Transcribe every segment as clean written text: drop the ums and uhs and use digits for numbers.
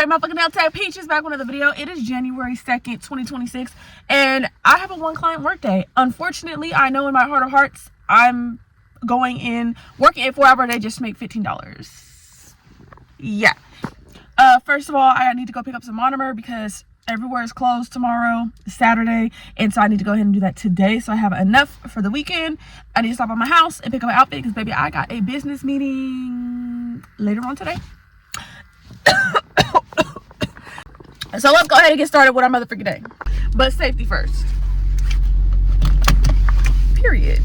right, motherfucking nail tech Peach is back with another video. It is January 2nd, 2026, and I have a one client work day. Unfortunately, I know in my heart of hearts, I'm going in, working a 4-hour day just to make $15. Yeah. First of all, I need to go pick up some monomer because everywhere is closed tomorrow, Saturday, and so I need to go ahead and do that today so I have enough for the weekend. I need to stop at my house and pick up an outfit because, baby, I got a business meeting later on today. So let's go ahead and get started with our motherfucking day. But safety first. Period.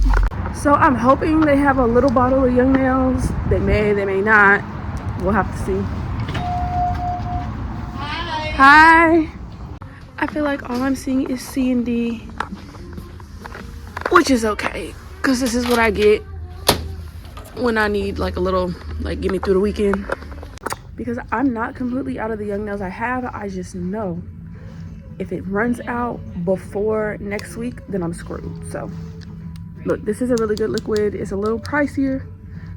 So I'm hoping they have a little bottle of Young Nails. They may not. We'll have to see. Hi. I feel like all I'm seeing is C and D, which is okay, because this is what I get when I need like a little, like, get me through the weekend. Because I'm not completely out of the Young Nails I have. I just know if it runs out before next week, then I'm screwed. So look, this is a really good liquid. It's a little pricier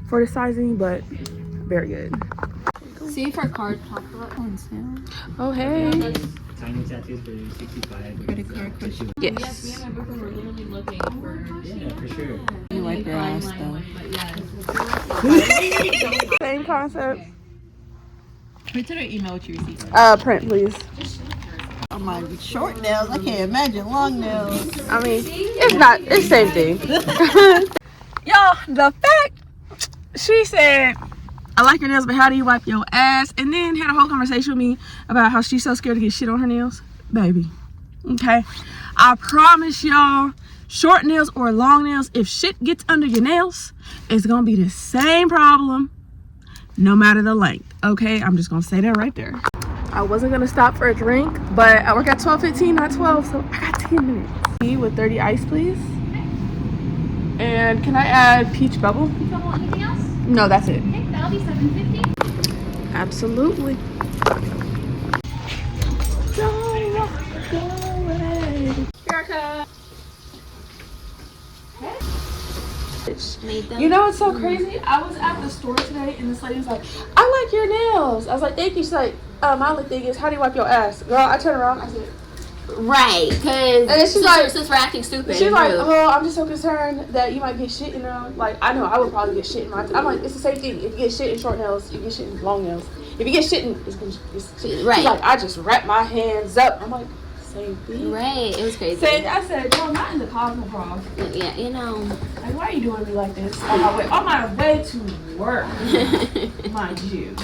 for the sizing, but very good. See if our card popped up. Oh, hey. Tiny tattoos for 65. Credit card question. Yes. Yes, me and my boyfriend were literally looking for. Yeah, for sure. You like your ass though. Same concept. Print it or email what you received. Print, please. I'm like, short nails, I can't imagine long nails. I mean, it's the same thing. Y'all, the fact she said, I like your nails, but how do you wipe your ass? And then had a whole conversation with me about how she's so scared to get shit on her nails. Baby, okay? I promise y'all, short nails or long nails, if shit gets under your nails, it's gonna be the same problem no matter the length, okay? I'm just gonna say that right there. I wasn't gonna stop for a drink, but I work at 12:15, not 12, so I got 10 minutes. Tea with 30 ice, please. And can I add peach bubble? You don't want anything else? No, that's it. Okay, that'll be $7.50. Absolutely. Don't walk away. Erica. You know what's so crazy? I was at the store today and this lady was like, I like your nails. I was like, thank you. She's like, my only thing is, how do you wipe your ass? Girl, I turned around, I said, Right, because and she's like, since we're acting stupid. She's like, oh, I'm just so concerned that you might get shit in them. Like, I know I would probably get shit in my. I'm like, it's the same thing. If you get shit in short nails, you get shit in long nails. If you get shit in, it's shit. Right. She's like, I just wrap my hands up. I'm like, same thing. Right, it was crazy. I said, no, not in the Cosmoprof. Yeah, you know. Like, why are you doing me like this? On my way to work, mind you.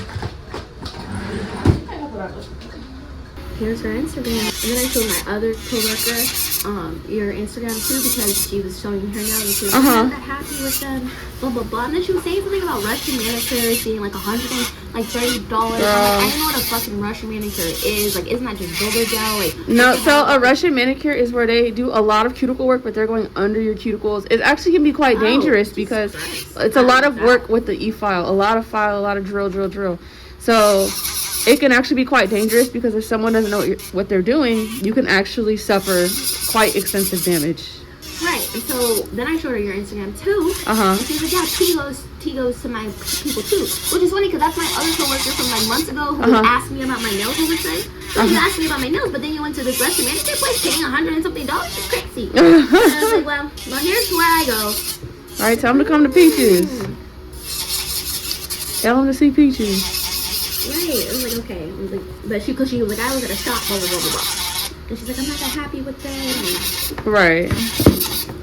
Here's her Instagram, and then I showed my other coworker your Instagram too because she was showing her nails and she was not that happy with them, blah blah blah. And then she was saying something about Russian manicures being like $130. I'm like, I don't know what a fucking Russian manicure is. Like, isn't that just roller gel? Like, no, so a Russian manicure is where they do a lot of cuticle work, but they're going under your cuticles. It actually can be quite dangerous because it's a lot of work with the e-file, a lot of drill. So it can actually be quite dangerous because if someone doesn't know what they're doing, you can actually suffer quite extensive damage. Right, and so then I showed her your Instagram too. And she was like, yeah, T goes to my people too. Which is funny because that's my other coworker from like months ago who asked me about my nails all the time. So you asked me about my nails, but then you went to this Russian manicure place paying $100 and something. It's crazy. And I was like, well, here's where I go. All right, tell them to come to Peaches. Tell them to see Peaches. Right, I was like, okay. I was like, but she was like, I was at a shop, blah, blah, blah, blah. And she's like, I'm not that happy with them. Right.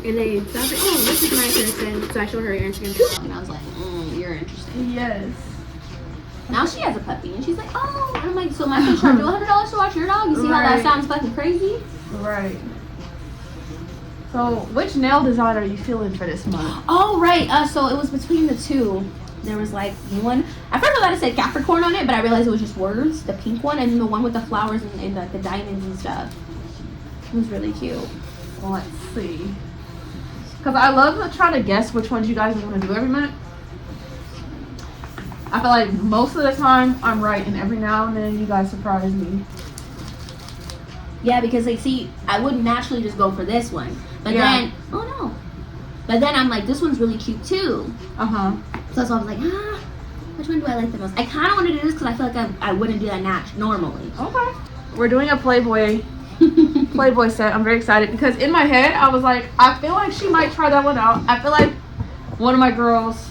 And then, so I was like, oh, this is my person. So I showed her your Instagram too. And I was like, you're interesting. Yes. Now she has a puppy. And she's like, oh. And I'm like, so my friend charged you $100 to watch your dog? You see how that sounds fucking crazy? Right. So, which nail design are you feeling for this month? Oh, right. So it was between the two. There was like one, at first I thought it said Capricorn on it, but I realized it was just words, the pink one, and then the one with the flowers and the diamonds and stuff. It was really cute. Well, let's see. Because I love trying to guess which ones you guys are going to do every month. I feel like most of the time I'm right, and every now and then you guys surprise me. Yeah, because like, see, I wouldn't naturally just go for this one. But then, oh no. But then I'm like, this one's really cute too. So that's why I was like, Which one do I like the most? I kind of want to do this because I feel like I wouldn't do that normally. Okay. We're doing a Playboy set. I'm very excited because in my head I was like, I feel like she might try that one out. I feel like one of my girls,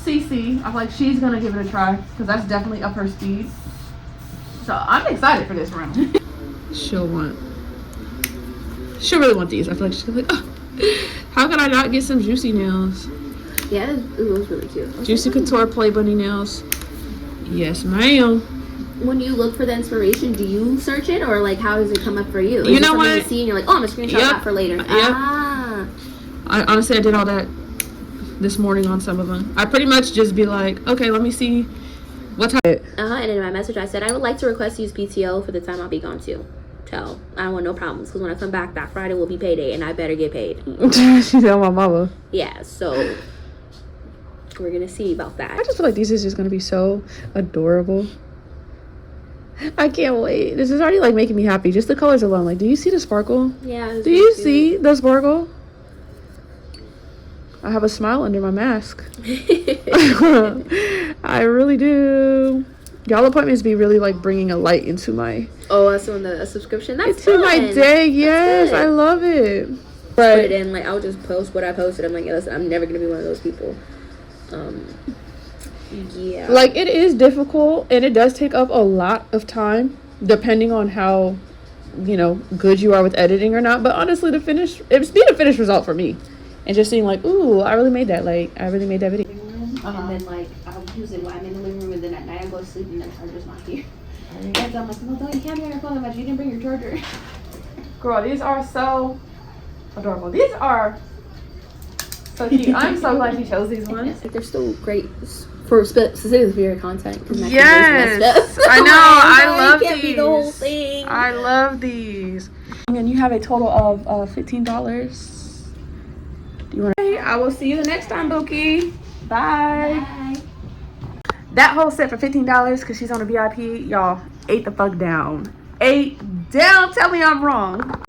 Cece, I feel like she's gonna give it a try because that's definitely up her speed. So I'm excited for this round. She'll really want these. I feel like she's gonna be like, oh, how can I not get some Juicy nails? Yeah, it was really cute. Juicy Couture Play Bunny nails. Yes, ma'am. When you look for the inspiration, do you search it or like how does it come up for you? You know what? You see and you're like, oh, I'm gonna screenshot that for later. Yep. Ah. I honestly did all that this morning on some of them. I pretty much just be like, okay, let me see what's happening. And in my message I said I would like to request to use PTO for the time I'll be gone too. So I don't want no problems because when I come back, that Friday will be payday and I better get paid. She tell my mama. Yeah, so we're gonna see about that. I just feel like these is just gonna be so adorable. I can't wait. This is already like making me happy. Just the colors alone. Like, do you see the sparkle? Yeah. Do you see the sparkle? I have a smile under my mask. I really do. Y'all appointments be really like bringing a light into my So in the subscription. That's into my day. Yes, I love it. Put it in. Like I'll just post what I posted. I'm like, yeah, listen, I'm never gonna be one of those people. Yeah. Like it is difficult and it does take up a lot of time depending on how good you are with editing or not. But honestly, it's be the finished result for me. And just seeing like, ooh, I really made that. Like, I really made that video. And then like I'll use it while I'm in the living room, and then at night I go to sleep and the charger's not here. And I'm like, no, you can't be on your phone that much. You didn't bring your charger. Girl, these are so adorable. These are so cute. I'm so glad you chose these ones. They're still great for specifically for your content. Yes, I know. I love can't these. Be the whole thing. I love these. And you have a total of $15. Do you want to? I will see you the next time, Bookie. Bye. Bye. That whole set for $15 because she's on a VIP. Y'all ate the fuck down. Ate down. Tell me I'm wrong.